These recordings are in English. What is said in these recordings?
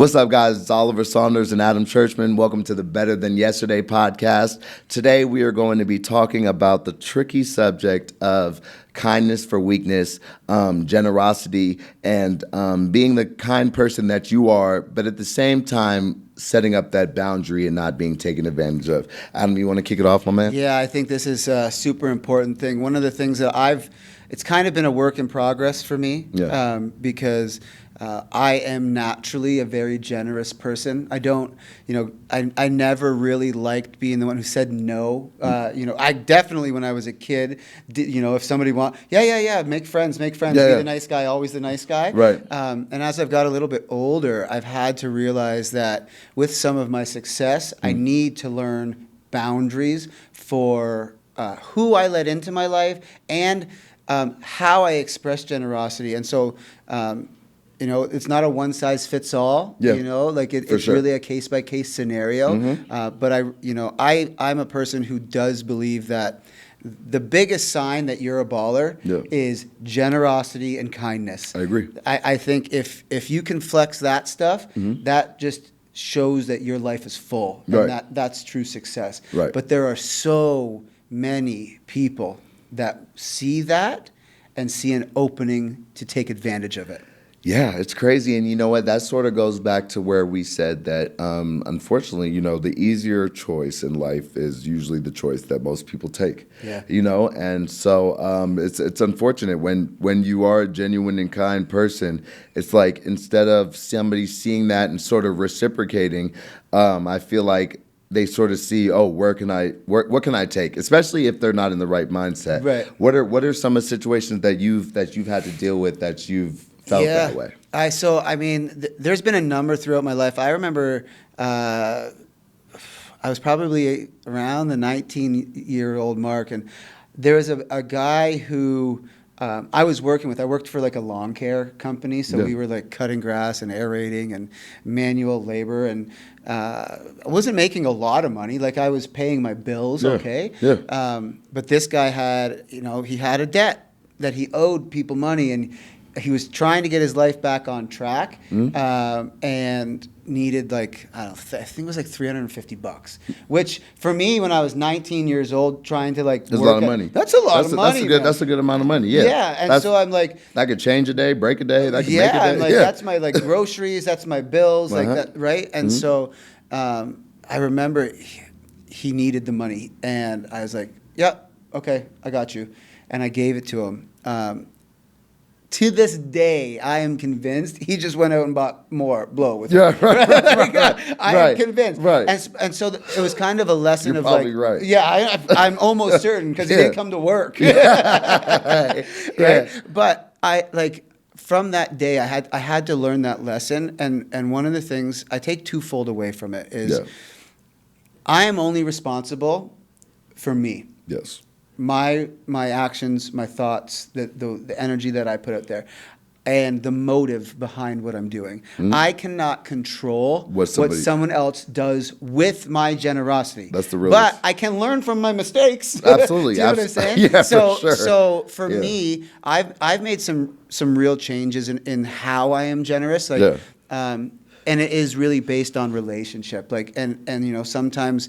What's up, guys? It's Oliver Saunders and Adam Churchman. Welcome to the Better Than Yesterday podcast. Today, we are going to be talking about the tricky subject of kindness for weakness, generosity, and being the kind person that you are, but at the same time, setting up that boundary and not being taken advantage of. Adam, you want to kick it off, my man? Yeah, I think this is a super important thing. One of the things that it's kind of been a work in progress for me because I am naturally a very generous person. I never really liked being the one who said no. I definitely, when I was a kid, if somebody make friends, be the nice guy, always the nice guy. Right. And as I've got a little bit older, I've had to realize that with some of my success, I need to learn boundaries for who I let into my life and how I express generosity. And so, it's not a one size fits all. Yeah. It's sure. really a case by case scenario. But I'm a person who does believe that the biggest sign that you're a baller is generosity and kindness. I agree. I think if you can flex that stuff, that just shows that your life is full, and that's true success. Right. But there are so many people that see that and see an opening to take advantage of it. Yeah, it's crazy. And you know what? That sort of goes back to where we said that, unfortunately, the easier choice in life is usually the choice that most people take. Yeah. And so it's unfortunate when you are a genuine and kind person, it's like instead of somebody seeing that and sort of reciprocating, I feel like they sort of see, what can I take? Especially if they're not in the right mindset. Right. What are some of the situations that you've had to deal with that you've felt that way? There's been a number throughout my life. I remember I was probably around the 19-year-old mark, and there was a guy who I was working with. I worked for like a lawn care company, so we were like cutting grass and aerating and manual labor, and I wasn't making a lot of money. Like I was paying my bills, but this guy had, he had a debt that he owed people money, and he was trying to get his life back on track, and needed I think it was like $350, which for me when I was 19 years old, trying to that's a lot of money. That's a lot of money. That's a good amount of money. Yeah. Yeah, and so I'm like, that could change a day, break a day. That could make a day. I'm like, that's my groceries, that's my bills, like that, right? And so I remember he needed the money, and I was like, yeah, okay, I got you, and I gave it to him. To this day, I am convinced he just went out and bought more blow with it. Yeah, right. I am convinced. Right. And so it was kind of a lesson You're of probably right. Yeah, I'm almost certain because he didn't come to work. Right? But from that day, I had to learn that lesson. And one of the things I take twofold away from it is I am only responsible for me. Yes. My actions, my thoughts, the energy that I put out there, and the motive behind what I'm doing. I cannot control what someone else does with my generosity. That's the real. But I can learn from my mistakes. Absolutely. Do you know what I'm saying? Yeah, so, for sure. So for me, I've made some real changes in how I am generous. And it is really based on relationship. Sometimes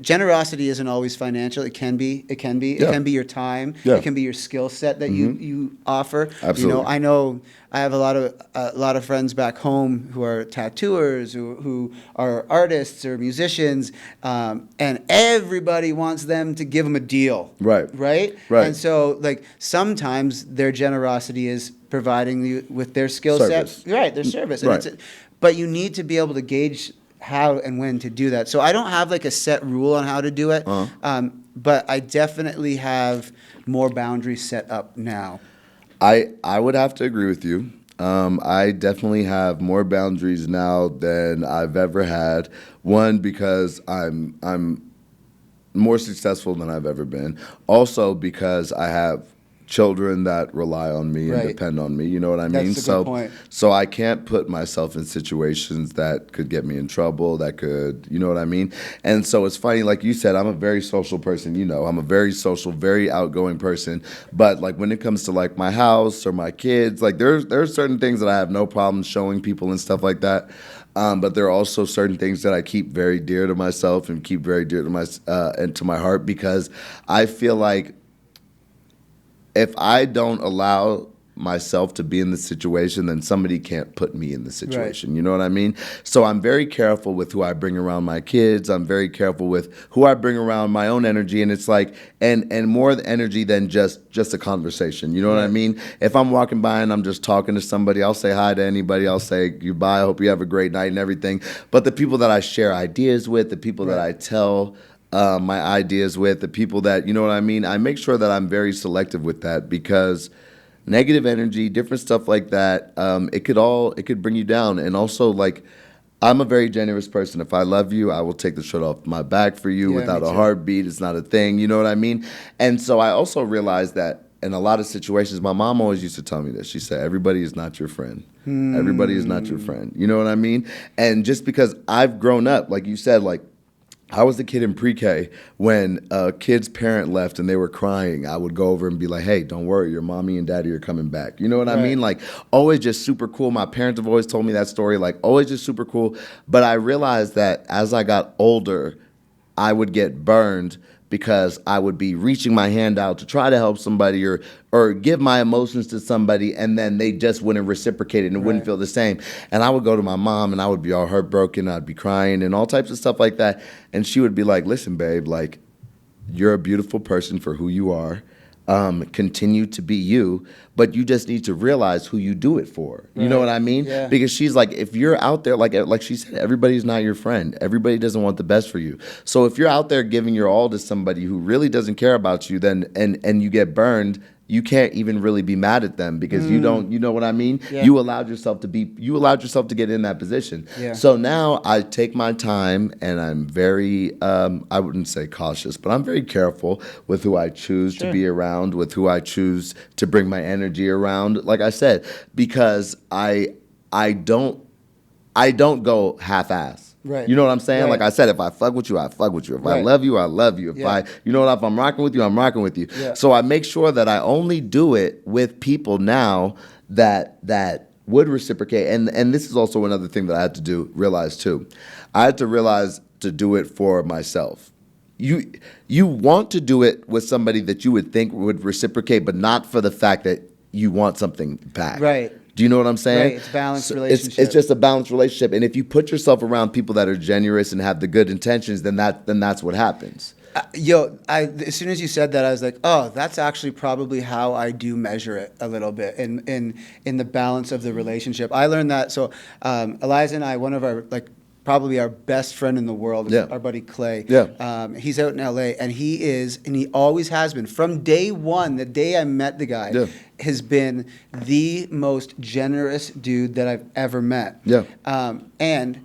generosity isn't always financial. It can be. It can be your time. Yeah. It can be your skill set that you offer. Absolutely. I know I have a lot of friends back home who are tattooers, who are artists or musicians, and everybody wants them to give them a deal. Right. Right. Right. And so sometimes their generosity is providing you with their skill set. Right. Their service. And but you need to be able to gauge how and when to do that. So I don't have a set rule on how to do it, but I definitely have more boundaries set up now. I would have to agree with you. I definitely have more boundaries now than I've ever had. One, because I'm more successful than I've ever been. Also, because I have children that rely on me and depend on me. You know what I mean? That's a good point. So I can't put myself in situations that could get me in trouble, that could, you know what I mean? And so it's funny, like you said, I'm a very social person. I'm a very social, very outgoing person. But when it comes to my house or my kids, there are certain things that I have no problem showing people and stuff like that. But there are also certain things that I keep very dear to myself and keep very dear to my heart, because I feel like if I don't allow myself to be in the situation, then somebody can't put me in the situation. Right. You know what I mean? So I'm very careful with who I bring around my kids. I'm very careful with who I bring around my own energy. And it's like, and more the energy than just a conversation. You know what I mean? If I'm walking by and I'm just talking to somebody, I'll say hi to anybody. I'll say goodbye. I hope you have a great night and everything. But the people that I share ideas with, the people that I tell my ideas with, the people that, you know what I mean? I make sure that I'm very selective with that, because negative energy, different stuff like that, it could bring you down. And also, like, I'm a very generous person. If I love you, I will take the shirt off my back for you without a heartbeat. It's not a thing. You know what I mean? And so I also realized that in a lot of situations, my mom always used to tell me this. She said, everybody is not your friend. Everybody is not your friend. You know what I mean? And just because I've grown up, like you said, like, I was the kid in pre-K when a kid's parent left and they were crying. I would go over and be like, hey, don't worry, your mommy and daddy are coming back. You know what I mean? Like, always just super cool. My parents have always told me that story, like, always just super cool. But I realized that as I got older, I would get burned because I would be reaching my hand out to try to help somebody or give my emotions to somebody, and then they just wouldn't reciprocate it and it wouldn't feel the same. And I would go to my mom and I would be all heartbroken. I'd be crying and all types of stuff like that. And she would be like, listen, babe, like, you're a beautiful person for who you are. Continue to be you, but you just need to realize who you do it for. You know what I mean? Yeah. Because she's like, if you're out there, like she said, everybody's not your friend. Everybody doesn't want the best for you. So if you're out there giving your all to somebody who really doesn't care about you, then and you get burned, you can't even really be mad at them, because you don't, you know what I mean? Yeah. You allowed yourself to get in that position. Yeah. So now I take my time and I'm very, I wouldn't say cautious, but I'm very careful with who I choose to be around, with who I choose to bring my energy around. Like I said, because I don't go half-ass. Right. You know what I'm saying? Right. Like I said, if I fuck with you, I fuck with you. If I love you, I love you. If if I'm rocking with you, I'm rocking with you. Yeah. So I make sure that I only do it with people now that would reciprocate. And this is also another thing that I had to realize too. I had to realize to do it for myself. You want to do it with somebody that you would think would reciprocate, but not for the fact that you want something back. Right. Do you know what I'm saying? Right, it's a balanced relationship. It's just a balanced relationship. And if you put yourself around people that are generous and have the good intentions, then that's what happens. As soon as you said that, I was like, oh, that's actually probably how I do measure it a little bit in the balance of the relationship. I learned that. So Eliza and I, one of our, like, probably our best friend in the world is our buddy Clay. Yeah. He's out in LA, and he always has been, from day one, the day I met the guy, has been the most generous dude that I've ever met. Yeah. And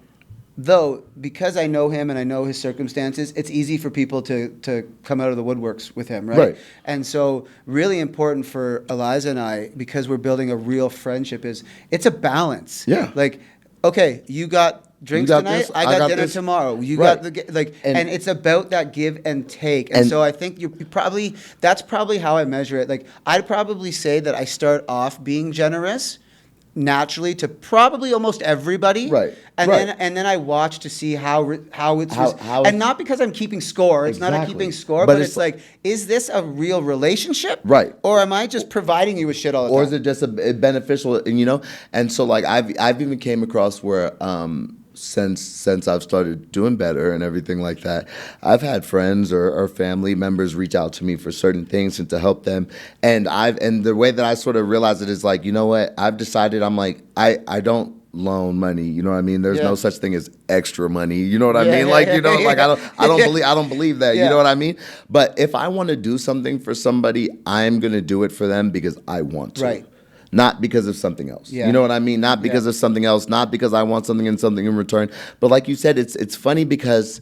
though, because I know him and I know his circumstances, it's easy for people to come out of the woodworks with him, right? And so really important for Eliza and I, because we're building a real friendship, is it's a balance. Yeah. Like, okay, you got drinks tonight, I got dinner tomorrow. You got and it's about that give and take. And so I think you probably, that's probably how I measure it. Like, I'd probably say that I start off being generous naturally to probably almost everybody, and then I watch to see how it's and not because I'm keeping score. It's not a keeping score, but it's like, is this a real relationship, right? Or am I just providing you with shit all the time? Or is it just a beneficial? And and so, like, I've even came across where since I've started doing better and everything like that, I've had friends or family members reach out to me for certain things and to help them. And the way that I sort of realize it is like, you know what? I've decided, I'm like, I don't loan money. You know what I mean? There's no such thing as extra money. You know what I mean? Like, you know, like I don't believe that. You know what I mean? But if I want to do something for somebody, I'm going to do it for them because I want to. Right. Not because of something else. Yeah. You know what I mean? Not because of something else, not because I want something in return. But like you said, it's funny because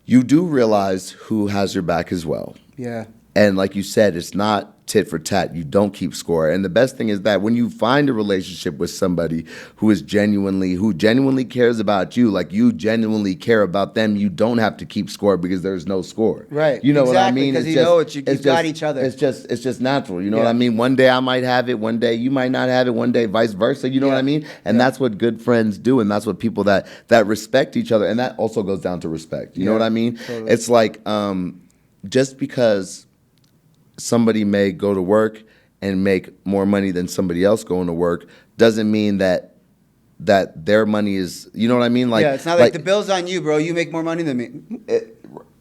you do realize who has your back as well. Yeah. And like you said, it's not tit for tat. You don't keep score. And the best thing is that when you find a relationship with somebody who genuinely cares about you, like you genuinely care about them, you don't have to keep score because there's no score. Right. You know what I Exactly, mean? 'cause It's you know just- you've got each other. It's just natural. You know what Yeah. I mean? One day I might have it, one day you might not have it, one day vice versa. You know what Yeah. I mean? And Yeah. that's what good friends do, and that's what people that respect each other, and that also goes down to respect. You know Yeah, what I mean? totally. It's like just because somebody may go to work and make more money than somebody else going to work doesn't mean that their money is, you know what I mean? Like, yeah, it's not like the bill's on you, bro. You make more money than me.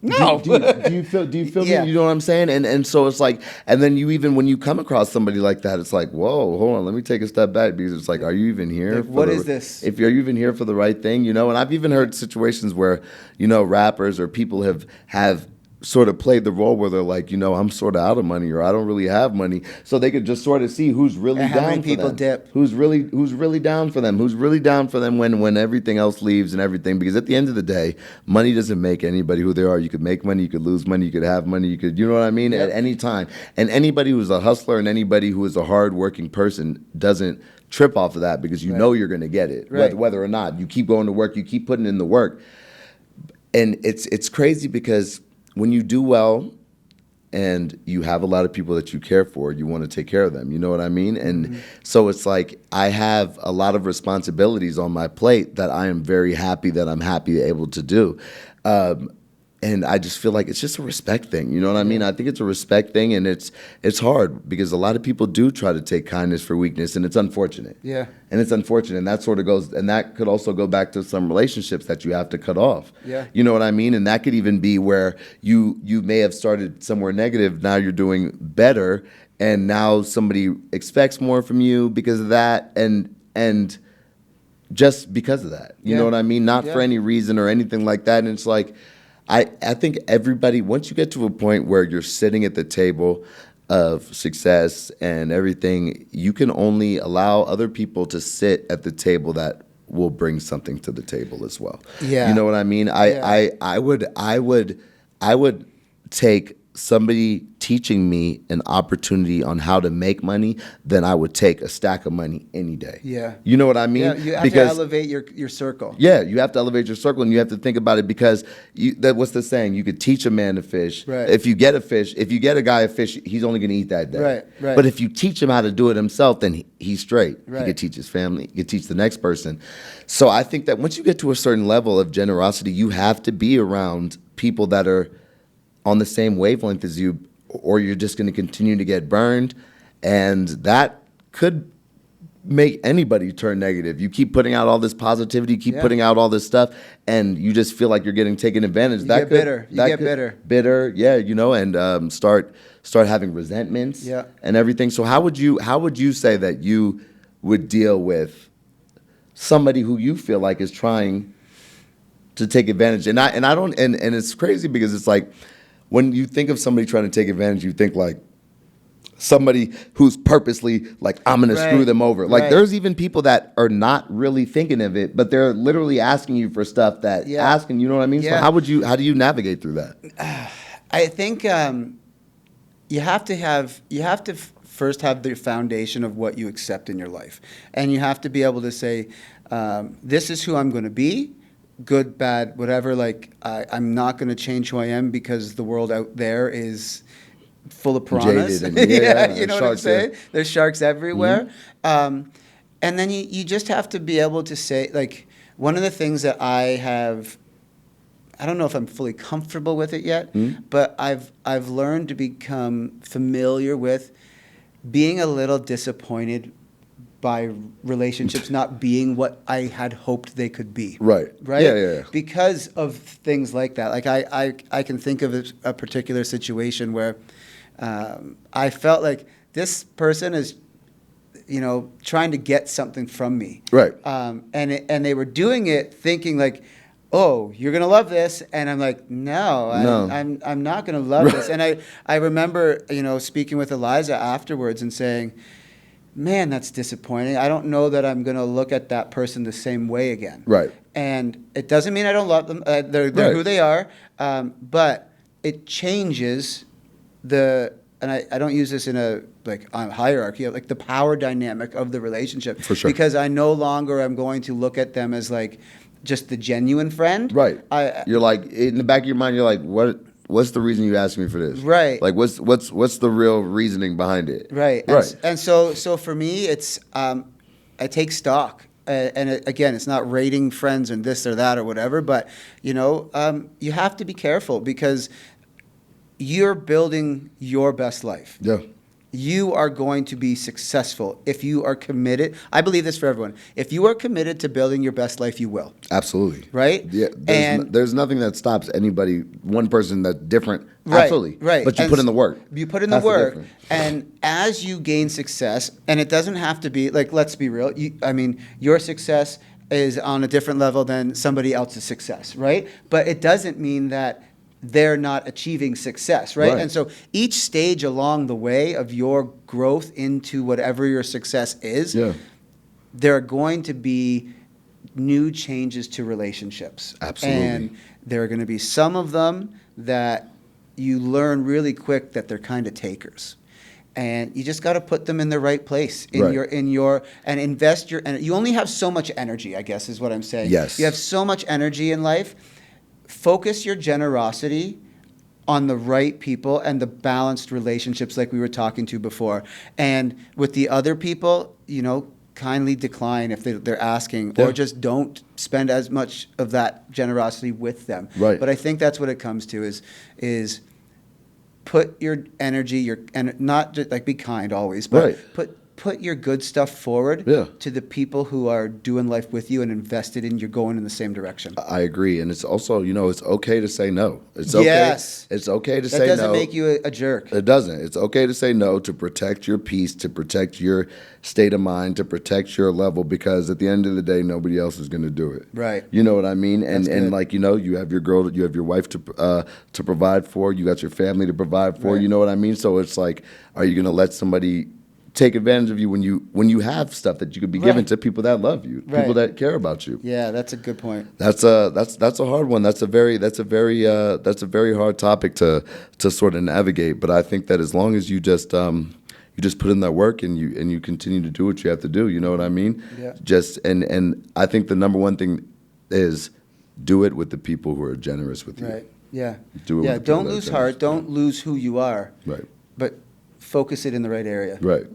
No. do you feel Yeah. me? You know what I'm saying? And so it's like, and then when you come across somebody like that, it's like, whoa, hold on, let me take a step back, because it's like, are you even here? Like, what is this? If you're even here for the right thing, you know? And I've even heard situations where, rappers or people have sort of played the role where they're like, I'm sort of out of money, or I don't really have money, so they could just sort of see who's really And how down many for people them. dip. Who's really down for them? Who's really down for them when everything else leaves and everything? Because at the end of the day, money doesn't make anybody who they are. You could make money, you could lose money, you could have money, you could, you know what I mean? Yep. At any time. And anybody who's a hustler and anybody who is a hardworking person doesn't trip off of that, because you Right. know you're going to get it, Right. whether or not. You keep going to work, you keep putting in the work. And it's crazy because when you do well and you have a lot of people that you care for, you want to take care of them. You know what I mean? And so it's like I have a lot of responsibilities on my plate that I am very happy that I'm able to do. And I just feel like it's just a respect thing. You know what I mean? I think it's a respect thing, and it's hard because a lot of people do try to take kindness for weakness, and it's unfortunate. Yeah. And it's unfortunate, and that sort of goes, and that could also go back to some relationships that you have to cut off. Yeah. You know what I mean? And that could even be where you may have started somewhere negative, now you're doing better, and now somebody expects more from you because of that, and just because of that. You Yeah. know what I mean? Not for Yeah. any reason or anything like that. And it's like, I think everybody, once you get to a point where you're sitting at the table of success and everything, you can only allow other people to sit at the table that will bring something to the table as well. Yeah. You know what I mean? I would take somebody teaching me an opportunity on how to make money than I would take a stack of money any day. Yeah. You know what I mean? Yeah, you have to elevate your circle. Yeah, you have to elevate your circle, and you have to think about it, because what's the saying? You could teach a man to fish. Right. If you get a guy a fish, he's only going to eat that day. Right, right. But if you teach him how to do it himself, then he's straight. Right. He could teach his family. He could teach the next person. So I think that once you get to a certain level of generosity, you have to be around people that are on the same wavelength as you, or you're just going to continue to get burned, and that could make anybody turn negative. You keep putting out all this positivity, you keep Yeah. putting out all this stuff, and you just feel like you're getting taken advantage. You get bitter. You get bitter. Yeah, and start having resentments, Yeah. and everything. So how would you say that you would deal with somebody who you feel like is trying to take advantage? And I don't, and it's crazy because it's like, when you think of somebody trying to take advantage, you think like somebody who's purposely like, I'm going to screw them over. Like, right. there's even people that are not really thinking of it, but they're literally asking you for stuff asking, you know what I mean? Yeah. So how do you navigate through that? I think you have to first have the foundation of what you accept in your life, and you have to be able to say, this is who I'm going to be. Good, bad, whatever. Like, I'm not going to change who I am because the world out there is full of piranhas. Jaded and- yeah, you know what I'm sharks, yeah. saying? There's sharks everywhere. And then you just have to be able to say, like, one of the things that I don't know if I'm fully comfortable with it yet, but I've learned to become familiar with being a little disappointed by relationships not being what I had hoped they could be. Right. Right? Yeah. Because of things like that. Like I can think of a particular situation where I felt like this person is, trying to get something from me. Right. And they were doing it thinking like, oh, you're gonna love this, and I'm like, no. I'm not gonna love this. And I remember speaking with Eliza afterwards and saying, man, that's disappointing. I don't know that I'm going to look at that person the same way again. Right. And it doesn't mean I don't love them. They're Right. who they are. But it changes and I don't use this in a hierarchy, like the power dynamic of the relationship. For sure. Because I no longer am going to look at them as like just the genuine friend. Right. I You're like, in the back of your mind, you're like, what's the reason you asked me for this? Right. Like, what's the real reasoning behind it? Right. Right. And so for me, it's I take stock. Again, it's not rating friends and this or that or whatever, but you have to be careful because you're building your best life. Yeah. You are going to be successful if you are committed. I believe this for everyone. If you are committed to building your best life, you will. Absolutely. Right? Yeah. There's nothing that stops anybody, one person that's different. Right, Absolutely. right. But you And put in the work. You put in the That's the work. difference. And as you gain success, and it doesn't have to be, like, let's be real. Your success is on a different level than somebody else's success, right? But it doesn't mean that they're not achieving success, right? Right. And so each stage along the way of your growth into whatever your success is, Yeah. there are going to be new changes to relationships. Absolutely. And there are going to be some of them that you learn really quick that they're kind of takers. And you just got to put them in the right place Right. and invest your, and you only have so much energy, I guess is what I'm saying. Yes. You have so much energy in life. Focus your generosity on the right people and the balanced relationships like we were talking to before. And with the other people, kindly decline if they're asking, Yeah. or just don't spend as much of that generosity with them. Right. But I think that's what it comes to is put your energy, and not just like be kind always, but Right. put your good stuff forward Yeah. to the people who are doing life with you and invested in you going in the same direction. I agree. And it's also, it's okay to say no. It's okay. Yes. It's okay to That say no. doesn't make you a jerk. It doesn't. It's okay to say no, to protect your peace, to protect your state of mind, to protect your level, because at the end of the day, nobody else is going to do it. Right. You know what I mean? And That's good. like, you have your girl, you have your wife to provide for, you got your family to provide for, Right. you know what I mean? So it's like, are you going to let somebody take advantage of you when you have stuff that you could be given Right. to people that love you, Right. people that care about you? Yeah, that's a good point. That's a hard one. That's a very hard topic to sort of navigate. But I think that as long as you just put in that work and you continue to do what you have to do, you know what I mean? Yeah. And I think the number one thing is do it with the people who are generous with you. Right. Yeah. Do it with Yeah. the people Don't that are lose generous. heart. Don't lose who you are. Right. But focus it in the right area. Right.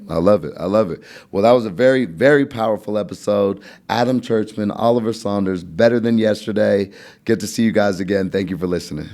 I love it. Well, that was a very, very powerful episode. Adam Churchman, Oliver Saunders, Better Than Yesterday. Good to see you guys again. Thank you for listening.